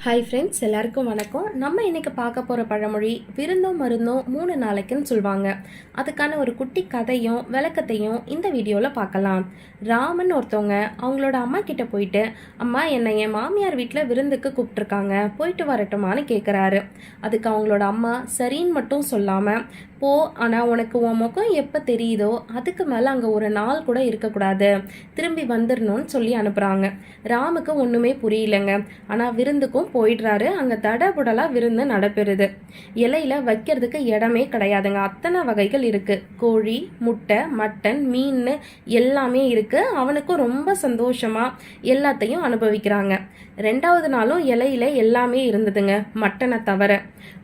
Hi friends, எல்லாருக்கும் வணக்கம். நம்ம இன்னைக்கு பார்க்க போகிற பழமொழி விருந்தும் மருந்தும் 3 நாளைக்குன்னு சொல்லுவாங்க. அதுக்கான ஒரு குட்டி கதையும் விளக்கத்தையும் இந்த வீடியோவில் பார்க்கலாம். ராமன் ஒருத்தவங்க அவங்களோட அம்மா கிட்ட போயிட்டு, அம்மா என்னை என் மாமியார் வீட்டில் விருந்துக்கு கூப்பிட்டுருக்காங்க, போயிட்டு வரட்டுமான்னு கேட்குறாரு. அதுக்கு அவங்களோட அம்மா சரின்னு மட்டும் சொல்லாமல், போ, ஆனால் உனக்கு உன் முகம் எப்போ தெரியுதோ அதுக்கு மேலே அங்கே ஒரு நாள் கூட இருக்கக்கூடாது, திரும்பி வந்துடணும்னு சொல்லி அனுப்புகிறாங்க. ராமுக்கு ஒன்றுமே புரியலைங்க. ஆனால் விருந்துக்கும் போயிடுறாரு. அங்கே தடபுடலாக விருந்து நடைபெறுது. இலையில வைக்கிறதுக்கு இடமே கிடையாதுங்க. அத்தனை வகைகள் இருக்கு. கோழி, முட்டை, மட்டன், மீன் எல்லாமே இருக்கு. அவனுக்கும் ரொம்ப சந்தோஷமா எல்லாத்தையும் அனுபவிக்கிறாங்க. 2வது நாளும் இலையில எல்லாமே இருந்ததுங்க, மட்டனை தவிர.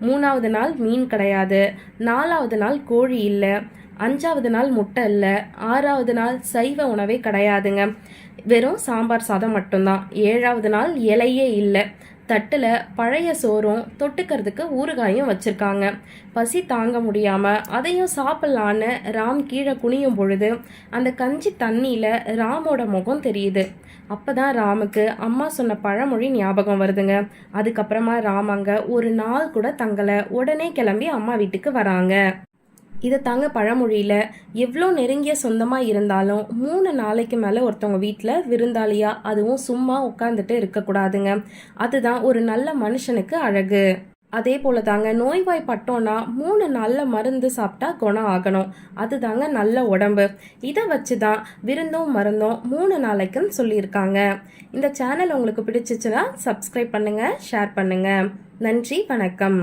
3வது நாள் மீன் கிடையாது. 4வது நாள் கோழி இல்லை. 5வது நாள் முட்டை இல்லை. 6வது நாள் சைவ உணவே கிடையாதுங்க, வெறும் சாம்பார் சாதம் மட்டும்தான். 7வது நாள் இலையே இல்லை. தட்டில் பழைய சோறும் தொட்டுக்கிறதுக்கு ஊறுகாயும் வச்சிருக்காங்க. பசி தாங்க முடியாம அதையும் சாப்பிடலான்னு ராம் கீழே குனியும் பொழுது அந்த கஞ்சி தண்ணியில ராமோட முகம் தெரியுது. அப்பதான் ராமுக்கு அம்மா சொன்ன பழமொழி ஞாபகம் வருதுங்க. அதுக்கப்புறமா ராம் அங்க ஒரு நாள் கூட தங்கல. உடனே கிளம்பி அம்மா வீட்டுக்கு வராங்க. இதை தாங்க பழமொழியில் எவ்வளோ நெருங்கிய சொந்தமாக இருந்தாலும் 3 நாளைக்கு மேலே ஒருத்தவங்க வீட்டில் விருந்தாளியா, அதுவும் சும்மா உட்காந்துட்டு இருக்கக்கூடாதுங்க. அதுதான் ஒரு நல்ல மனுஷனுக்கு அழகு. அதே போல தாங்க நோய்வாய்ப்பட்டோன்னா 3 நாளில் மருந்து சாப்பிட்டா குணம் ஆகணும். அதுதாங்க நல்ல உடம்பு. இதை வச்சு தான் விருந்தும் மருந்தும் 3 நாளைக்குன்னு சொல்லியிருக்காங்க. இந்த சேனல் உங்களுக்கு பிடிச்சிச்சுன்னா சப்ஸ்கிரைப் பண்ணுங்கள், ஷேர் பண்ணுங்கள். நன்றி, வணக்கம்.